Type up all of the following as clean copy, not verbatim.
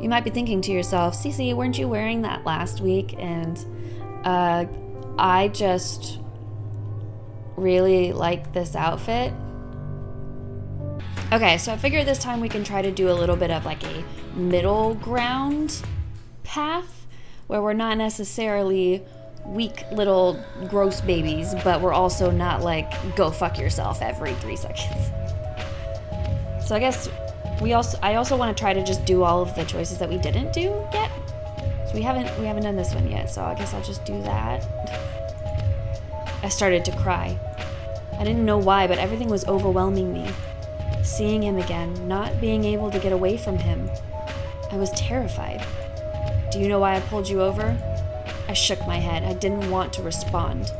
You might be thinking to yourself, Cece, weren't you wearing that last week? And I just really like this outfit. Okay, so I figured this time we can try to do a little bit of like a middle ground path where we're not necessarily weak little gross babies, but we're also not like go fuck yourself every 3 seconds. So I guess I also want to try to just do all of the choices that we didn't do yet. So we haven't done this one yet, so I guess I'll just do that. I started to cry. I didn't know why, but everything was overwhelming me. Seeing him again, not being able to get away from him. I was terrified. Do you know why I pulled you over? I shook my head. I didn't want to respond.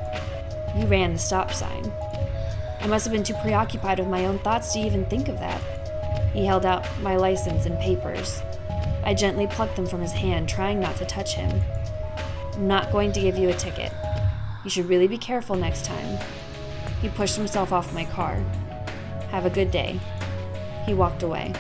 You ran the stop sign. I must have been too preoccupied with my own thoughts to even think of that. He held out my license and papers. I gently plucked them from his hand, trying not to touch him. I'm not going to give you a ticket. You should really be careful next time. He pushed himself off my car. Have a good day. He walked away.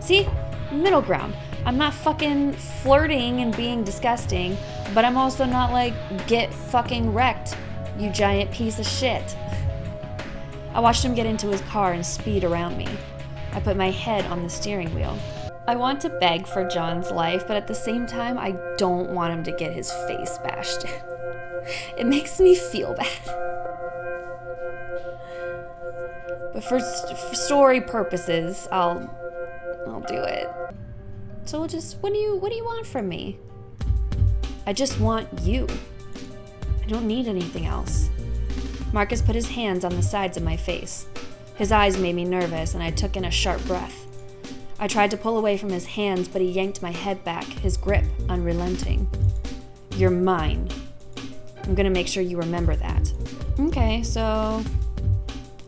See? Middle ground. I'm not fucking flirting and being disgusting, but I'm also not like, get fucking wrecked, you giant piece of shit. I watched him get into his car and speed around me. I put my head on the steering wheel. I want to beg for John's life, but at the same time, I don't want him to get his face bashed in. It makes me feel bad. But for story purposes, I'll do it. So we'll just, what do you want from me? I just want you. I don't need anything else. Marcus put his hands on the sides of my face. His eyes made me nervous, and I took in a sharp breath. I tried to pull away from his hands, but he yanked my head back, his grip unrelenting. You're mine. I'm gonna make sure you remember that. Okay, so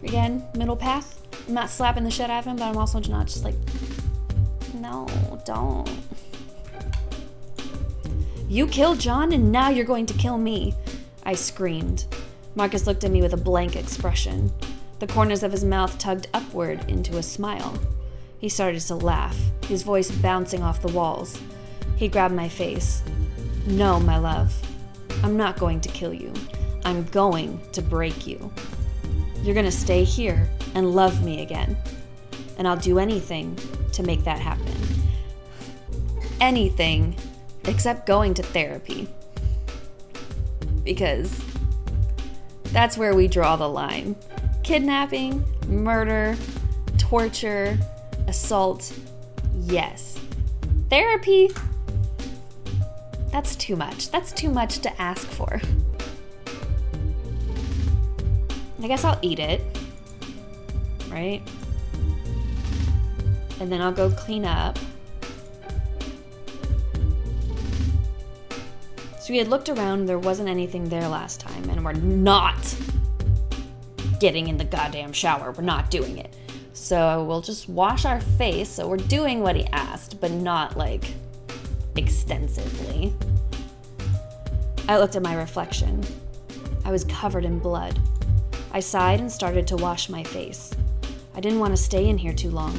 again, middle path. I'm not slapping the shit out of him, but I'm also not just like, no, don't. You killed John, and now you're going to kill me, I screamed. Marcus looked at me with a blank expression. The corners of his mouth tugged upward into a smile. He started to laugh, his voice bouncing off the walls. He grabbed my face. No, my love. I'm not going to kill you. I'm going to break you. You're gonna stay here and love me again. And I'll do anything to make that happen. Anything except going to therapy. Because that's where we draw the line. Kidnapping, murder, torture, assault, yes. Therapy, that's too much. That's too much to ask for. I guess I'll eat it, right? And then I'll go clean up. So we had looked around, there wasn't anything there last time, and we're not getting in the goddamn shower. We're not doing it. So we'll just wash our face, so we're doing what he asked, but not like extensively. I looked at my reflection. I was covered in blood. I sighed and started to wash my face. I didn't want to stay in here too long.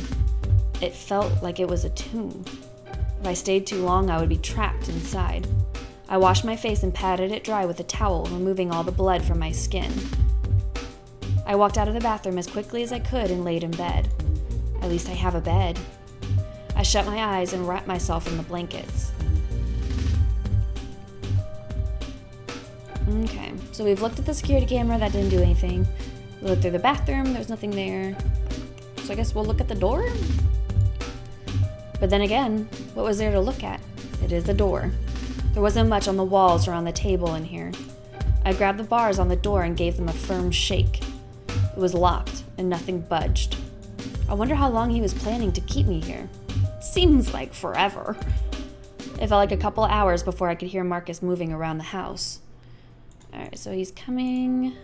It felt like it was a tomb. If I stayed too long, I would be trapped inside. I washed my face and patted it dry with a towel, removing all the blood from my skin. I walked out of the bathroom as quickly as I could and laid in bed. At least I have a bed. I shut my eyes and wrapped myself in the blankets. Okay, so we've looked at the security camera, that didn't do anything. We looked through the bathroom, there's nothing there. So I guess we'll look at the door? But then again, what was there to look at? It is the door. There wasn't much on the walls or on the table in here. I grabbed the bars on the door and gave them a firm shake. It was locked, and nothing budged. I wonder how long he was planning to keep me here. Seems like forever. It felt like a couple hours before I could hear Marcus moving around the house. Alright, so he's coming.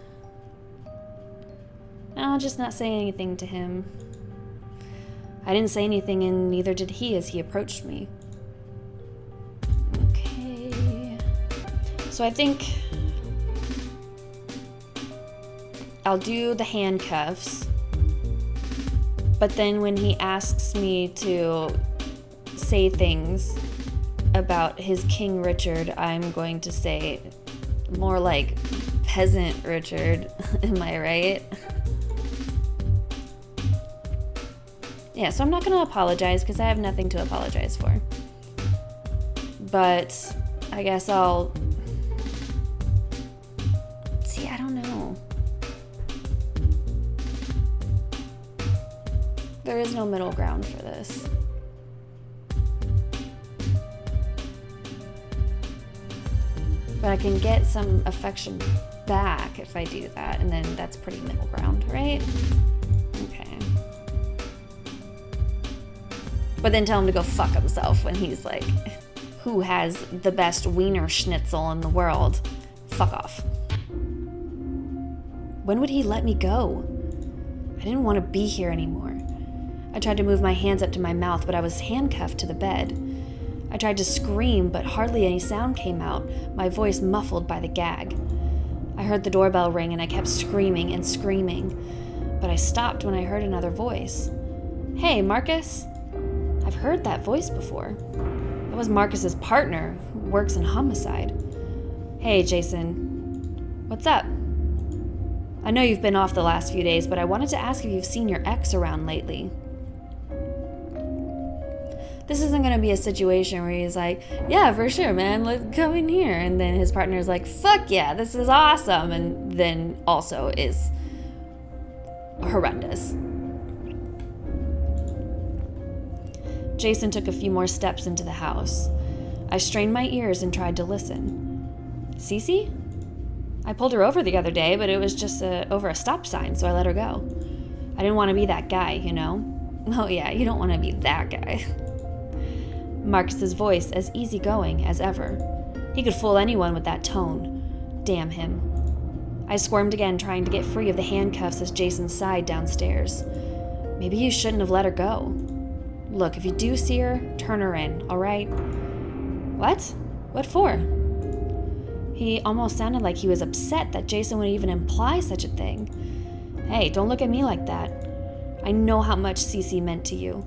I'll just not say anything to him. I didn't say anything, and neither did he as he approached me. Okay. So I think I'll do the handcuffs, but then when he asks me to say things, about his King Richard, I'm going to say more like Peasant Richard. Am I right? Yeah, so I'm not going to apologize because I have nothing to apologize for. But I guess I'll... See, I don't know. There is no middle ground for this. But I can get some affection back if I do that, and then that's pretty middle ground, right? Okay. But then tell him to go fuck himself when he's like, who has the best wiener schnitzel in the world? Fuck off. When would he let me go? I didn't want to be here anymore. I tried to move my hands up to my mouth, but I was handcuffed to the bed. I tried to scream, but hardly any sound came out, my voice muffled by the gag. I heard the doorbell ring and I kept screaming and screaming, but I stopped when I heard another voice. Hey, Marcus? I've heard that voice before. That was Marcus's partner, who works in homicide. Hey, Jason. What's up? I know you've been off the last few days, but I wanted to ask if you've seen your ex around lately. This isn't going to be a situation where he's like, yeah, for sure, man, let's come in here. And then his partner's like, fuck yeah, this is awesome. And then also is horrendous. Jason took a few more steps into the house. I strained my ears and tried to listen. Cece? I pulled her over the other day, but it was just over a stop sign, so I let her go. I didn't want to be that guy, you know? Oh yeah, you don't want to be that guy. Marcus's voice as easygoing as ever. He could fool anyone with that tone. Damn him. I squirmed again, trying to get free of the handcuffs as Jason sighed downstairs. Maybe you shouldn't have let her go. Look, if you do see her, turn her in, all right? What? What for? He almost sounded like he was upset that Jason would even imply such a thing. Hey, don't look at me like that. I know how much Cece meant to you.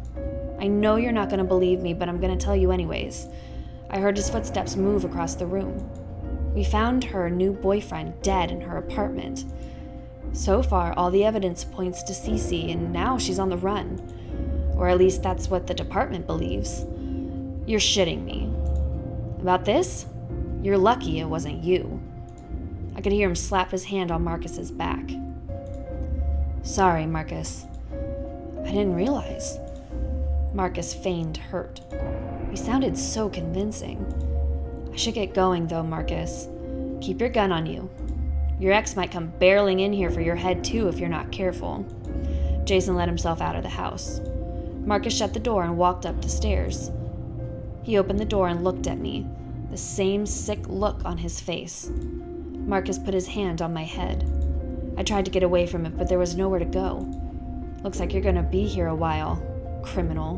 I know you're not going to believe me, but I'm going to tell you anyways. I heard his footsteps move across the room. We found her new boyfriend dead in her apartment. So far, all the evidence points to Cece, and now she's on the run. Or at least that's what the department believes. You're shitting me. About this? You're lucky it wasn't you. I could hear him slap his hand on Marcus's back. Sorry, Marcus. I didn't realize. Marcus feigned hurt. He sounded so convincing. I should get going, though, Marcus. Keep your gun on you. Your ex might come barreling in here for your head, too, if you're not careful. Jason let himself out of the house. Marcus shut the door and walked up the stairs. He opened the door and looked at me, the same sick look on his face. Marcus put his hand on my head. I tried to get away from it, but there was nowhere to go. Looks like you're gonna be here a while, criminal.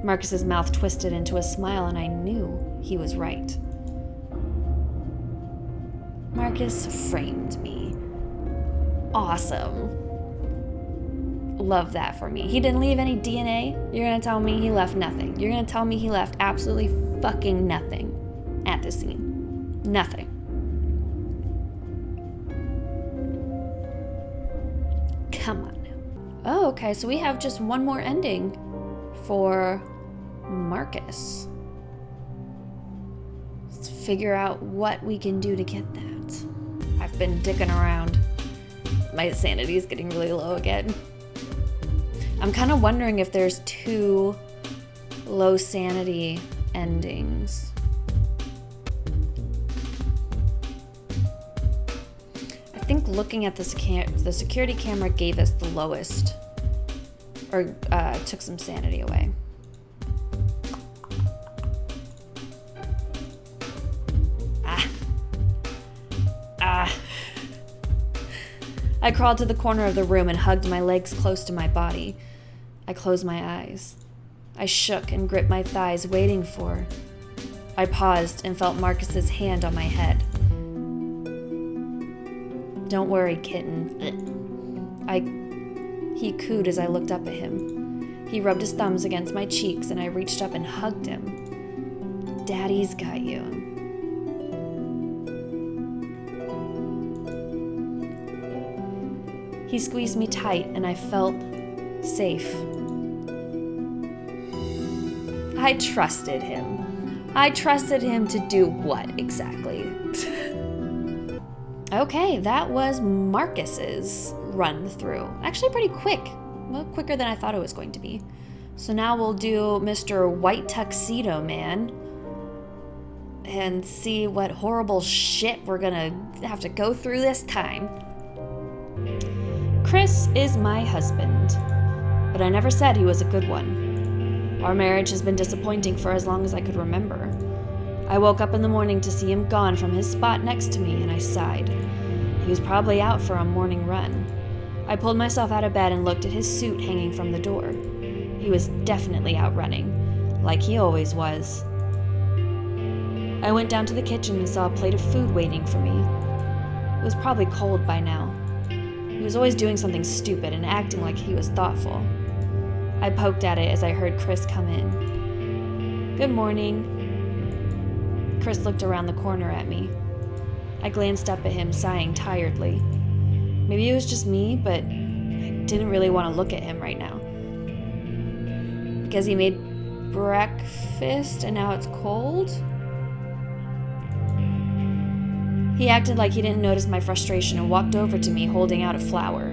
Marcus's mouth twisted into a smile, and I knew he was right. Marcus framed me. Awesome. Love that for me. He didn't leave any DNA. You're gonna tell me he left nothing. You're gonna tell me he left absolutely fucking nothing at the scene. Nothing. Come on now. Oh, okay, so we have just one more ending for Marcus. Let's figure out what we can do to get that. I've been dicking around. My sanity is getting really low again. I'm kind of wondering if there's 2 low sanity endings. I think looking at the security camera gave us the lowest, or took some sanity away. I crawled to the corner of the room and hugged my legs close to my body. I closed my eyes. I shook and gripped my thighs, waiting for... I paused and felt Marcus's hand on my head. Don't worry, kitten. He cooed as I looked up at him. He rubbed his thumbs against my cheeks, and I reached up and hugged him. Daddy's got you. He squeezed me tight and I felt safe. I trusted him. I trusted him to do what exactly? Okay, that was Marcus's run through. Actually pretty quick. Well, quicker than I thought it was going to be. So now we'll do Mr. White Tuxedo Man and see what horrible shit we're gonna have to go through this time. Chris is my husband, but I never said he was a good one. Our marriage has been disappointing for as long as I could remember. I woke up in the morning to see him gone from his spot next to me, and I sighed. He was probably out for a morning run. I pulled myself out of bed and looked at his suit hanging from the door. He was definitely out running, like he always was. I went down to the kitchen and saw a plate of food waiting for me. It was probably cold by now. He was always doing something stupid and acting like he was thoughtful. I poked at it as I heard Chris come in. Good morning. Chris looked around the corner at me. I glanced up at him, sighing tiredly. Maybe it was just me, but I didn't really want to look at him right now. Because he made breakfast and now it's cold? He acted like he didn't notice my frustration and walked over to me holding out a flower.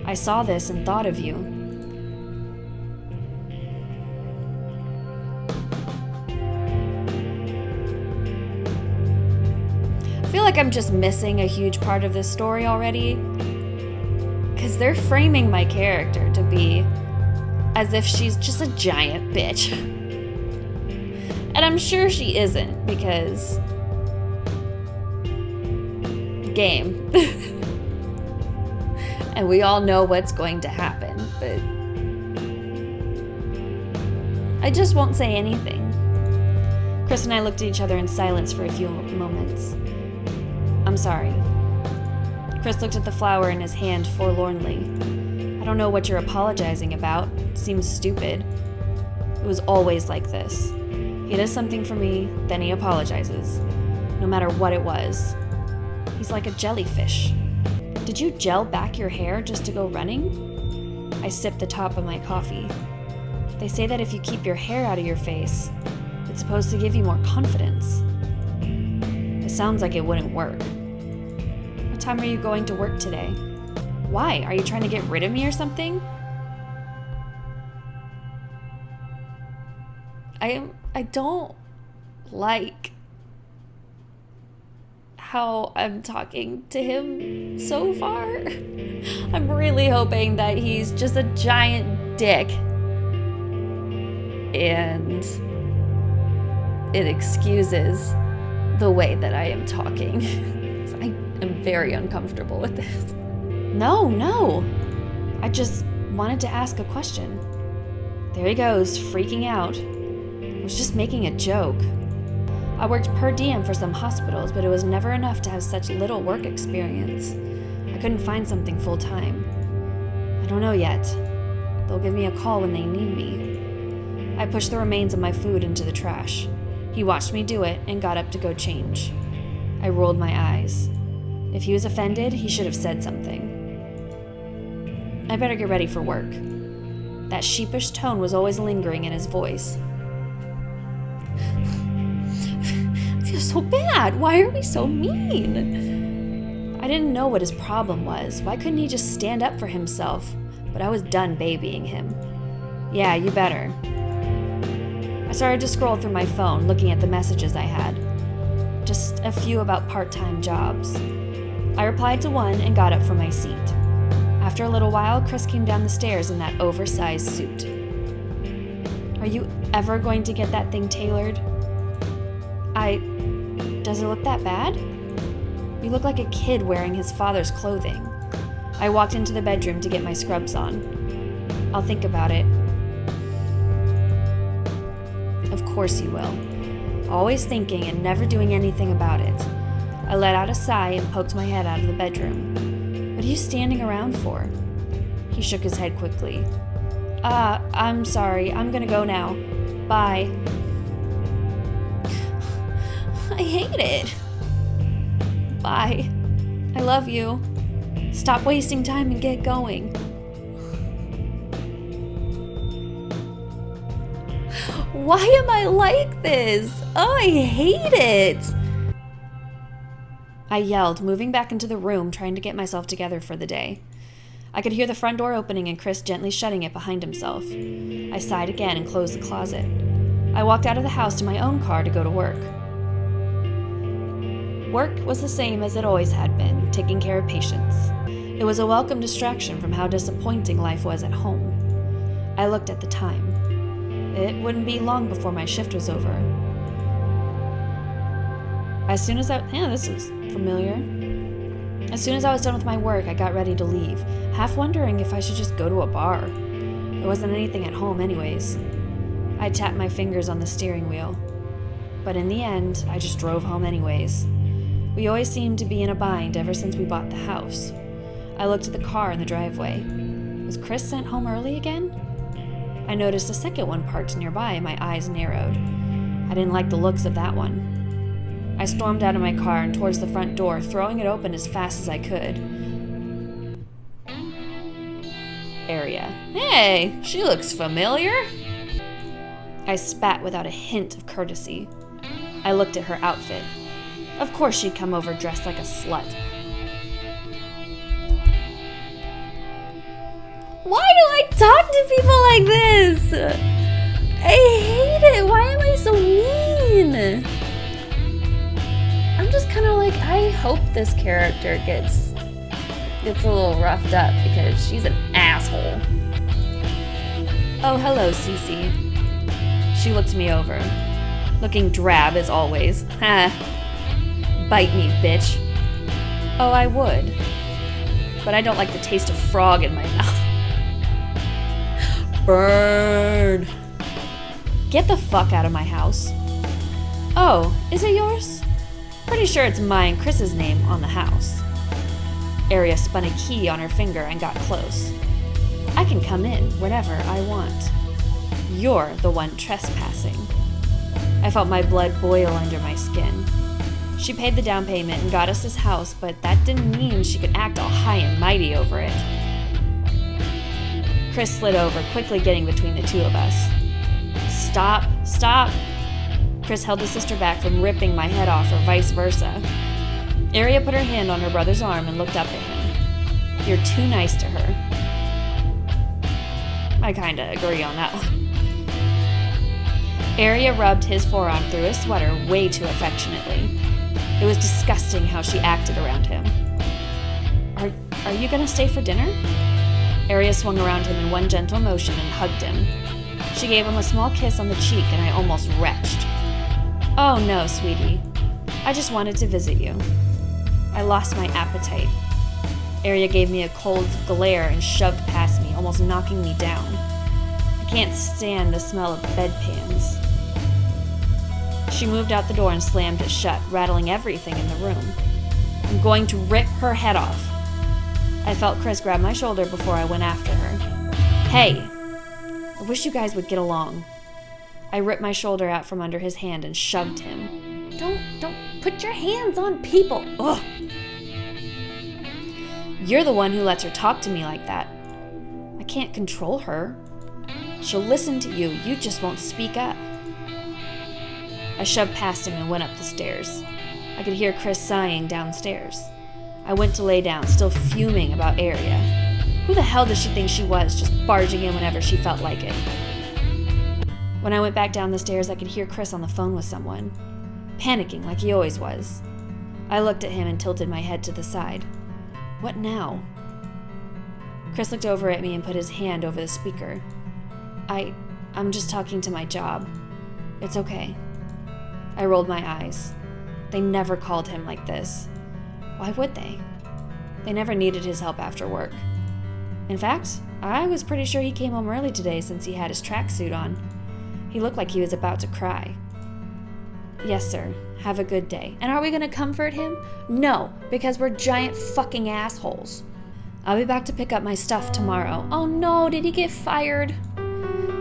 I saw this and thought of you. I feel like I'm just missing a huge part of this story already, because they're framing my character to be as if she's just a giant bitch. And I'm sure she isn't, because game. And we all know what's going to happen, but I just won't say anything. Chris and I looked at each other in silence for a few moments. I'm sorry. Chris looked at the flower in his hand forlornly. I don't know what you're apologizing about. It seems stupid. It was always like this. He does something for me, then he apologizes. No matter what it was. He's like a jellyfish. Did you gel back your hair just to go running? I sipped the top of my coffee. They say that if you keep your hair out of your face, it's supposed to give you more confidence. It sounds like it wouldn't work. What time are you going to work today? Why? Are you trying to get rid of me or something? I don't like how I'm talking to him so far. I'm really hoping that he's just a giant dick and it excuses the way that I am talking. I am very uncomfortable with this. No. I just wanted to ask a question. There he goes, freaking out. I was just making a joke. I worked per diem for some hospitals, but it was never enough to have such little work experience. I couldn't find something full-time. I don't know yet. They'll give me a call when they need me. I pushed the remains of my food into the trash. He watched me do it and got up to go change. I rolled my eyes. If he was offended, he should have said something. I better get ready for work. That sheepish tone was always lingering in his voice. I feel so bad. Why are we so mean? I didn't know what his problem was. Why couldn't he just stand up for himself? But I was done babying him. Yeah, you better. I started to scroll through my phone, looking at the messages I had. Just a few about part-time jobs. I replied to one and got up from my seat. After a little while, Chris came down the stairs in that oversized suit. Are you ever going to get that thing tailored? Does it look that bad? You look like a kid wearing his father's clothing. I walked into the bedroom to get my scrubs on. I'll think about it. Of course you will. Always thinking and never doing anything about it. I let out a sigh and poked my head out of the bedroom. What are you standing around for? He shook his head quickly. I'm sorry. I'm gonna go now. Bye. I hate it. Bye. I love you. Stop wasting time and get going. Why am I like this? Oh, I hate it. I yelled, moving back into the room, trying to get myself together for the day. I could hear the front door opening and Chris gently shutting it behind himself. I sighed again and closed the closet. I walked out of the house to my own car to go to work. Work was the same as it always had been, taking care of patients. It was a welcome distraction from how disappointing life was at home. I looked at the time. It wouldn't be long before my shift was over. This looks familiar. As soon as I was done with my work, I got ready to leave, half wondering if I should just go to a bar. There wasn't anything at home anyways. I tapped my fingers on the steering wheel. But in the end, I just drove home anyways. We always seemed to be in a bind ever since we bought the house. I looked at the car in the driveway. Was Chris sent home early again? I noticed a second one parked nearby and my eyes narrowed. I didn't like the looks of that one. I stormed out of my car and towards the front door, throwing it open as fast as I could. Area. Hey, she looks familiar. I spat without a hint of courtesy. I looked at her outfit. Of course she'd come over dressed like a slut. Why do I talk to people like this? I hate it. Why am I so mean? I'm just kind of like, I hope this character gets a little roughed up because she's an asshole. Oh, hello, Cece. She looked me over, looking drab as always. Ha. Bite me, bitch. Oh, I would. But I don't like the taste of frog in my mouth. Burn. Get the fuck out of my house. Oh, is it yours? Pretty sure it's mine, Chris's name on the house. Aria spun a key on her finger and got close. I can come in whenever I want. You're the one trespassing. I felt my blood boil under my skin. She paid the down payment and got us this house, but that didn't mean she could act all high and mighty over it. Chris slid over, quickly getting between the two of us. Stop, stop. Chris held his sister back from ripping my head off or vice versa. Aria put her hand on her brother's arm and looked up at him. You're too nice to her. I kinda agree on that one. Aria rubbed his forearm through his sweater way too affectionately. It was disgusting how she acted around him. Are you gonna stay for dinner? Aria swung around him in one gentle motion and hugged him. She gave him a small kiss on the cheek and I almost retched. Oh no, sweetie. I just wanted to visit you. I lost my appetite. Aria gave me a cold glare and shoved past me, almost knocking me down. I can't stand the smell of bedpans. She moved out the door and slammed it shut, rattling everything in the room. I'm going to rip her head off. I felt Chris grab my shoulder before I went after her. Hey, I wish you guys would get along. I ripped my shoulder out from under his hand and shoved him. Don't put your hands on people. Ugh. You're the one who lets her talk to me like that. I can't control her. She'll listen to you, you just won't speak up. I shoved past him and went up the stairs. I could hear Chris sighing downstairs. I went to lay down, still fuming about Aria. Who the hell does she think she was, just barging in whenever she felt like it? When I went back down the stairs, I could hear Chris on the phone with someone, panicking like he always was. I looked at him and tilted my head to the side. What now? Chris looked over at me and put his hand over the speaker. I'm just talking to my job. It's okay. I rolled my eyes. They never called him like this. Why would they? They never needed his help after work. In fact, I was pretty sure he came home early today since he had his tracksuit on. He looked like he was about to cry. Yes, sir. Have a good day. And are we gonna comfort him? No, because we're giant fucking assholes. I'll be back to pick up my stuff tomorrow. Oh no, did he get fired?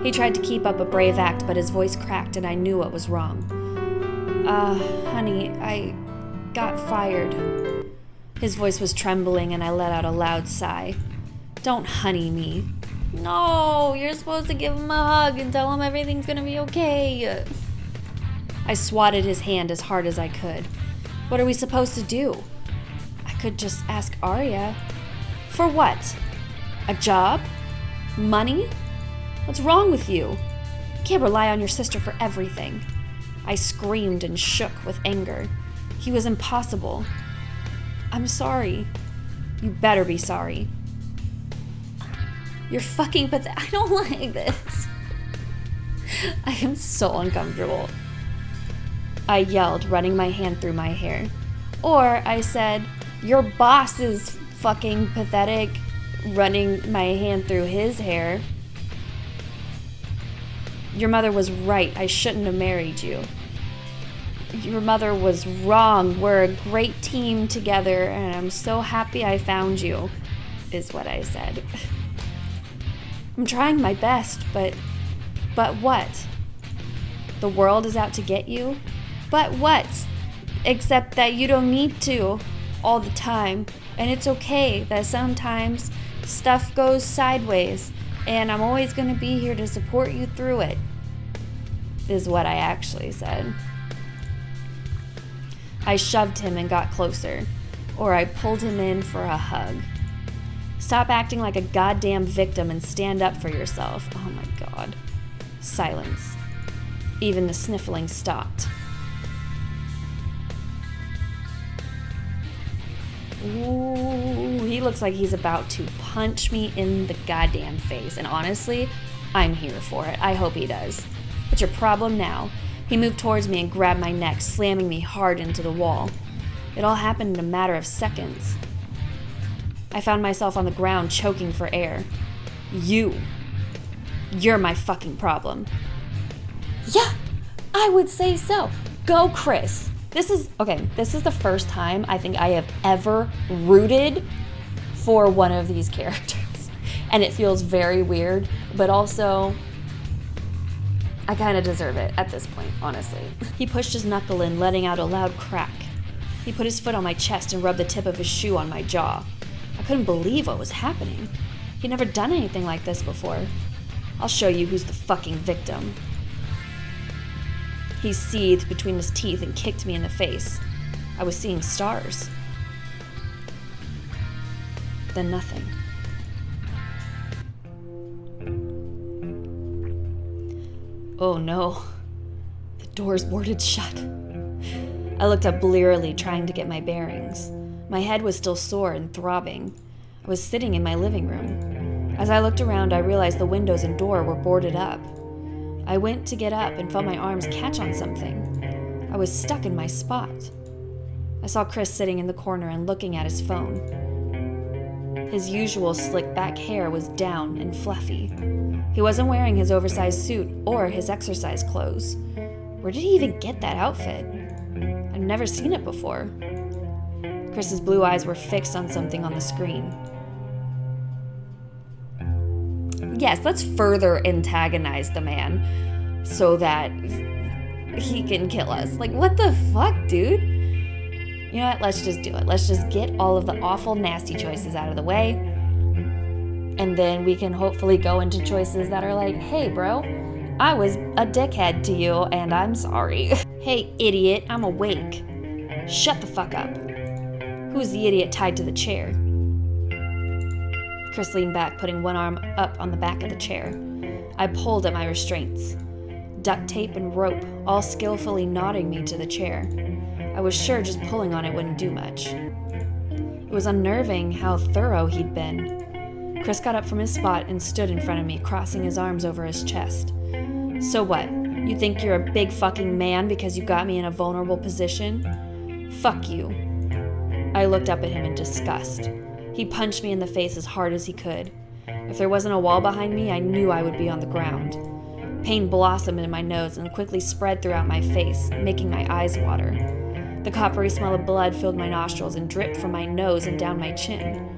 He tried to keep up a brave act, but his voice cracked and I knew what was wrong. Honey, I got fired. His voice was trembling and I let out a loud sigh. Don't honey me. No, you're supposed to give him a hug and tell him everything's gonna be okay. I swatted his hand as hard as I could. What are we supposed to do? I could just ask Arya. For what? A job? Money? What's wrong with you? You can't rely on your sister for everything. I screamed and shook with anger. He was impossible. I'm sorry. You better be sorry. You're fucking pathetic. I don't like this. I am so uncomfortable. I yelled, running my hand through my hair. Or I said, your boss is fucking pathetic, running my hand through his hair. Your mother was right. I shouldn't have married you. Your mother was wrong. We're a great team together, and I'm so happy I found you, is what I said. I'm trying my best, but what? The world is out to get you? But what? Except that you don't need to all the time, and it's okay that sometimes stuff goes sideways, and I'm always going to be here to support you through it, is what I actually said. I shoved him and got closer, or I pulled him in for a hug. Stop acting like a goddamn victim and stand up for yourself. Oh my God. Silence. Even the sniffling stopped. Ooh, he looks like he's about to punch me in the goddamn face. And honestly, I'm here for it. I hope he does. What's your problem now? He moved towards me and grabbed my neck, slamming me hard into the wall. It all happened in a matter of seconds. I found myself on the ground, choking for air. You're my fucking problem. Yeah, I would say so. Go, Chris. This is the first time I think I have ever rooted for one of these characters. And it feels very weird, but also I kind of deserve it at this point, honestly. He pushed his knuckle in, letting out a loud crack. He put his foot on my chest and rubbed the tip of his shoe on my jaw. I couldn't believe what was happening. He'd never done anything like this before. I'll show you who's the fucking victim. He seethed between his teeth and kicked me in the face. I was seeing stars. Then nothing. Oh no. The door's boarded shut. I looked up blearily, trying to get my bearings. My head was still sore and throbbing. I was sitting in my living room. As I looked around, I realized the windows and door were boarded up. I went to get up and felt my arms catch on something. I was stuck in my spot. I saw Chris sitting in the corner and looking at his phone. His usual slick back hair was down and fluffy. He wasn't wearing his oversized suit or his exercise clothes. Where did he even get that outfit? I'd never seen it before. Chris's blue eyes were fixed on something on the screen. Yes, let's further antagonize the man so that he can kill us. Like, what the fuck, dude? You know what? Let's just do it. Let's just get all of the awful, nasty choices out of the way. And then we can hopefully go into choices that are like, hey, bro, I was a dickhead to you and I'm sorry. Hey, idiot, I'm awake. Shut the fuck up. Who's the idiot tied to the chair? Chris leaned back, putting one arm up on the back of the chair. I pulled at my restraints. Duct tape and rope, all skillfully knotting me to the chair. I was sure just pulling on it wouldn't do much. It was unnerving how thorough he'd been. Chris got up from his spot and stood in front of me, crossing his arms over his chest. So what? You think you're a big fucking man because you got me in a vulnerable position? Fuck you. I looked up at him in disgust. He punched me in the face as hard as he could. If there wasn't a wall behind me, I knew I would be on the ground. Pain blossomed in my nose and quickly spread throughout my face, making my eyes water. The coppery smell of blood filled my nostrils and dripped from my nose and down my chin.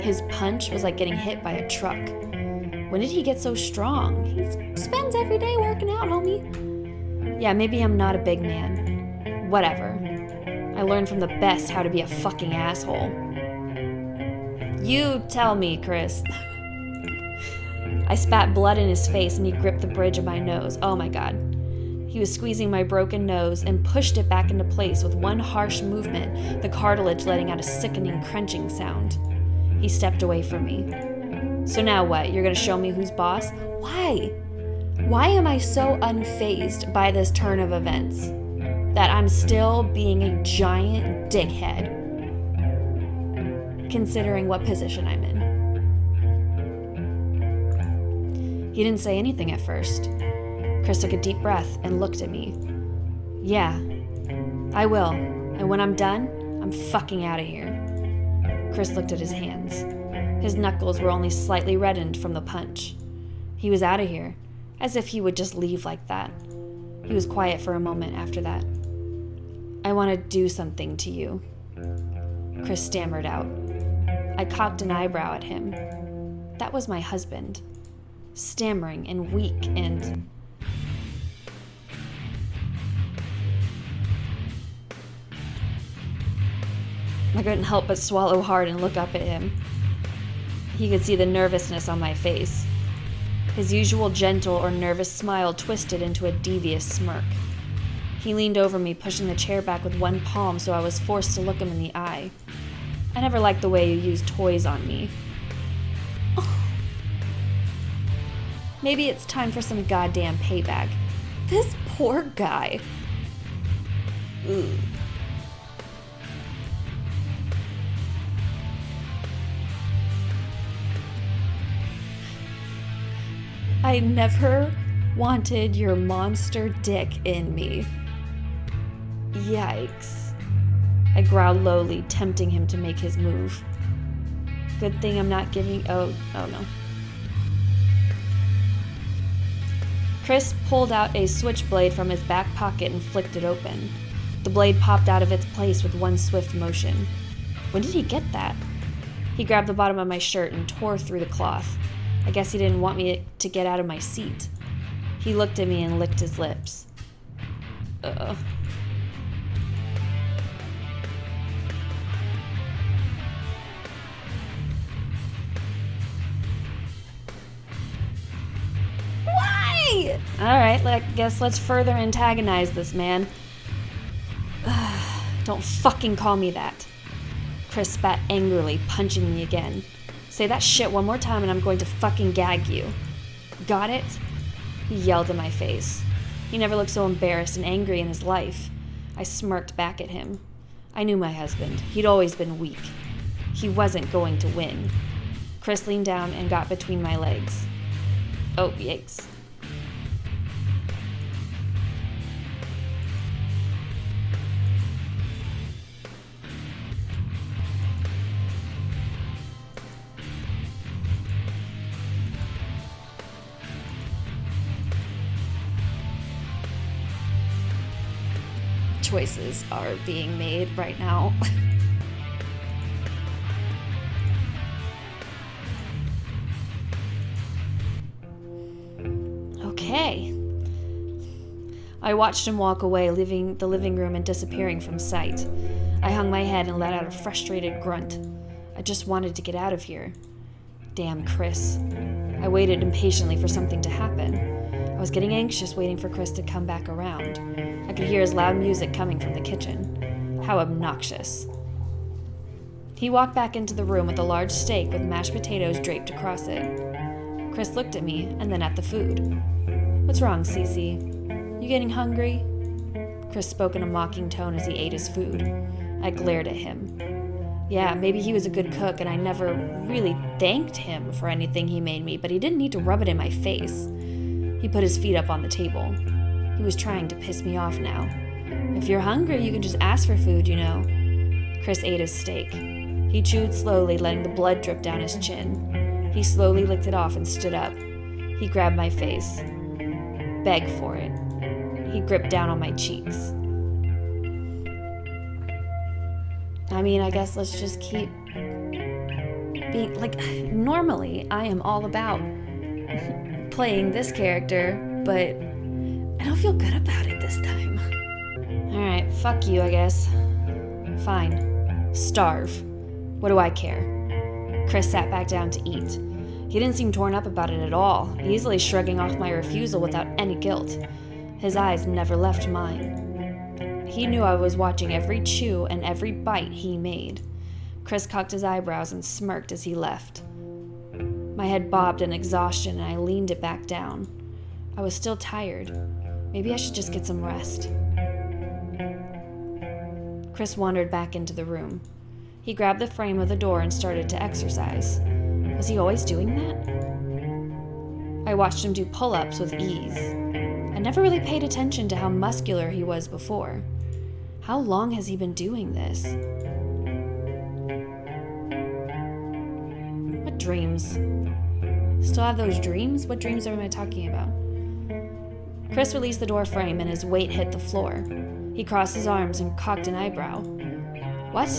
His punch was like getting hit by a truck. When did he get so strong? He spends every day working out, homie. Yeah, maybe I'm not a big man. Whatever. I learned from the best how to be a fucking asshole. You tell me, Chris. I spat blood in his face and he gripped the bridge of my nose. Oh my god. He was squeezing my broken nose and pushed it back into place with one harsh movement, the cartilage letting out a sickening crunching sound. He stepped away from me. So now what? You're gonna show me who's boss? Why? Why am I so unfazed by this turn of events that I'm still being a giant dickhead, considering what position I'm in? He didn't say anything at first. Chris took a deep breath and looked at me. Yeah, I will. And when I'm done, I'm fucking out of here. Chris looked at his hands. His knuckles were only slightly reddened from the punch. He was out of here, as if he would just leave like that. He was quiet for a moment after that. I want to do something to you, Chris stammered out. I cocked an eyebrow at him. That was my husband, stammering and weak and... I couldn't help but swallow hard and look up at him. He could see the nervousness on my face. His usual gentle or nervous smile twisted into a devious smirk. He leaned over me, pushing the chair back with one palm so I was forced to look him in the eye. I never liked the way you used toys on me. Maybe it's time for some goddamn payback. This poor guy. Ooh. I never wanted your monster dick in me. Yikes. I growled lowly, tempting him to make his move. Good thing I'm not giving... Oh no. Chris pulled out a switchblade from his back pocket and flicked it open. The blade popped out of its place with one swift motion. When did he get that? He grabbed the bottom of my shirt and tore through the cloth. I guess he didn't want me to get out of my seat. He looked at me and licked his lips. Why? Alright, I guess let's further antagonize this man. Don't fucking call me that. Chris spat angrily, punching me again. Say that shit one more time and I'm going to fucking gag you. Got it? He yelled in my face. He never looked so embarrassed and angry in his life. I smirked back at him. I knew my husband. He'd always been weak. He wasn't going to win. Chris leaned down and got between my legs. Oh, yikes. Choices are being made right now. Okay. I watched him walk away, leaving the living room and disappearing from sight. I hung my head and let out a frustrated grunt. I just wanted to get out of here. Damn Chris. I waited impatiently for something to happen. I was getting anxious, waiting for Chris to come back around. I could hear his loud music coming from the kitchen. How obnoxious. He walked back into the room with a large steak with mashed potatoes draped across it. Chris looked at me and then at the food. What's wrong, Cece? You getting hungry? Chris spoke in a mocking tone as he ate his food. I glared at him. Yeah, maybe he was a good cook and I never really thanked him for anything he made me, but he didn't need to rub it in my face. He put his feet up on the table. He was trying to piss me off now. If you're hungry, you can just ask for food, you know. Chris ate his steak. He chewed slowly, letting the blood drip down his chin. He slowly licked it off and stood up. He grabbed my face. Begged for it. He gripped down on my cheeks. I mean, I guess let's just keep being, like, normally I am all about playing this character, but I don't feel good about it this time. Alright, fuck you, I guess. Fine. Starve. What do I care? Chris sat back down to eat. He didn't seem torn up about it at all, easily shrugging off my refusal without any guilt. His eyes never left mine. He knew I was watching every chew and every bite he made. Chris cocked his eyebrows and smirked as he left. My head bobbed in exhaustion and I leaned it back down. I was still tired. Maybe I should just get some rest. Chris wandered back into the room. He grabbed the frame of the door and started to exercise. Was he always doing that? I watched him do pull-ups with ease. I never really paid attention to how muscular he was before. How long has he been doing this? What dreams? Still have those dreams? What dreams am I talking about? Chris released the door frame and his weight hit the floor. He crossed his arms and cocked an eyebrow. What?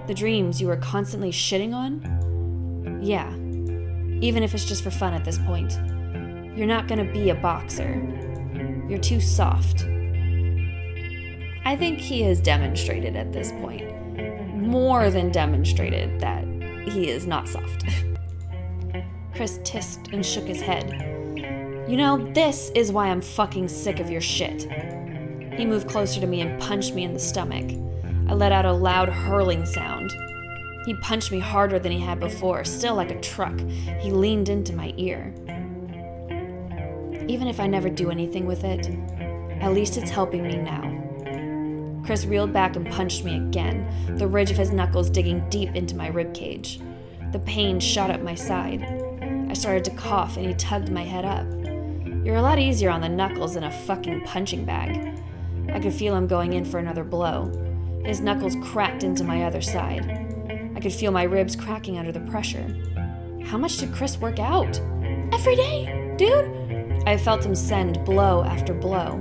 The dreams you were constantly shitting on? Yeah. Even if it's just for fun at this point. You're not gonna be a boxer. You're too soft. I think he has demonstrated at this point, more than demonstrated, that he is not soft. Chris tissed and shook his head. You know, this is why I'm fucking sick of your shit. He moved closer to me and punched me in the stomach. I let out a loud hurling sound. He punched me harder than he had before, still like a truck. He leaned into my ear. Even if I never do anything with it, at least it's helping me now. Chris reeled back and punched me again, the ridge of his knuckles digging deep into my ribcage. The pain shot up my side. I started to cough and he tugged my head up. You're a lot easier on the knuckles than a fucking punching bag. I could feel him going in for another blow. His knuckles cracked into my other side. I could feel my ribs cracking under the pressure. How much did Chris work out? Every day, dude! I felt him send blow after blow.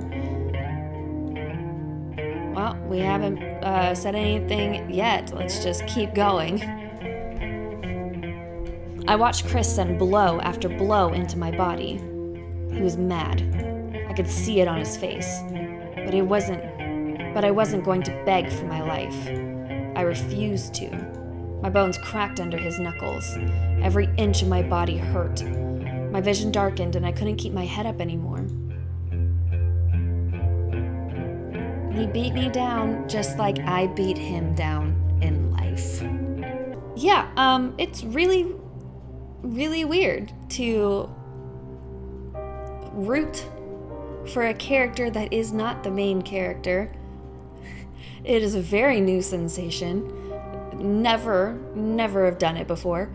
Well, we haven't said anything yet. Let's just keep going. I watched Chris send blow after blow into my body. He was mad. I could see it on his face. But I wasn't going to beg for my life. I refused to. My bones cracked under his knuckles. Every inch of my body hurt. My vision darkened and I couldn't keep my head up anymore. He beat me down just like I beat him down in life. Yeah, it's really, really weird to root for a character that is not the main character. It is a very new sensation. Never have done it before.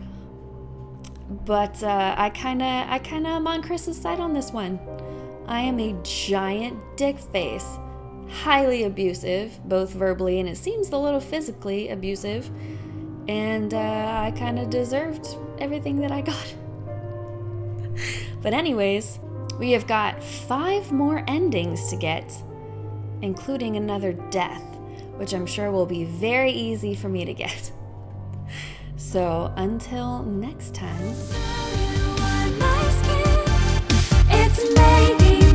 But I kinda am on Chris's side on this one. I am a giant dick face. Highly abusive, both verbally and it seems a little physically abusive. And I kinda deserved everything that I got. But anyways, we have got 5 more endings to get, including another death, which I'm sure will be very easy for me to get. So until next time. It's making